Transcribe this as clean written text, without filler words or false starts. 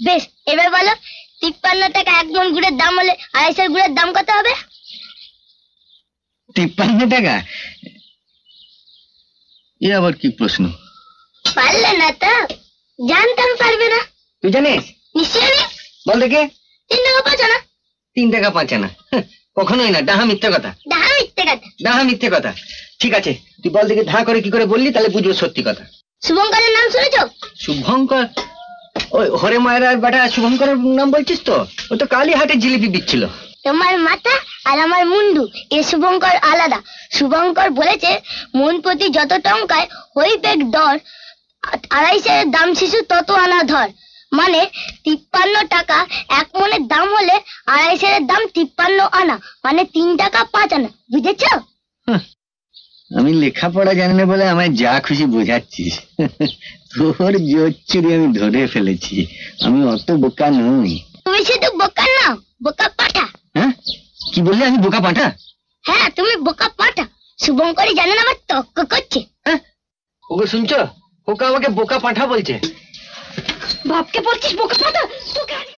বেশ, এবার বলো 53 টাকা 1 মণ গুড়ের দাম হলে 250 গুড়ের দাম কত হবে? 53 টাকা? এ আবার কি প্রশ্ন? পারলে না তো? জানতাম পারবে না। তুই জানিস? নিশ্চয়ই। বল দেখে। 3 টাকা 5 আনা। 3 টাকা 5 আনা? কখনোই না, ডাহা মিথ্যে কথা। ডাহা মিথ্যে কথা? ডাহা মিথ্যে কথা। ঠিক আছে, তুই বল দেখে ধা করে কি করে বললি, তাহলে বুঝবো সত্যি কথা। শুভঙ্করের নাম শুনেছো? শুভঙ্কর? ওই হরে মায়ের বেটা শুভঙ্করের নাম বলছিস তো? ও তো কালী হাটে জিলিপি বিচ্ছিল। তোমার মাথা আর আমার মুন্ডু, এ শুভঙ্কর আলাদা। শুভঙ্কর বলেছে মন প্রতি যত টঙ্কায় হইবে দর, 250 দাম শিশু তত আনা ধর। মানে 53 টাকা 1 মণের দাম হলে 250 দাম 53 আনা, মানে 3 টাকা 5 আনা। বুঝেছ? আমি লেখাপড়া জানি না বলে আমায় যা খুশি বোঝাচ্ছিস। তোর জোচ্চুরি আমি ধরে ফেলেছি। আমি অত বোকা নই। তুমি শুধু বোকা না, বোকা পাঠা। হ্যাঁ, কি বললি? আমি বোকা পাঠা? হ্যাঁ, তুমি বোকা পাঠা। শুভঙ্করই জানেন আমার তর্ক করছে। হ্যাঁ, ওকে শুনছো? ওকে আমাকে বোকা পাঠা বলছে। বাপকে বলছিস বোকা পাঠা?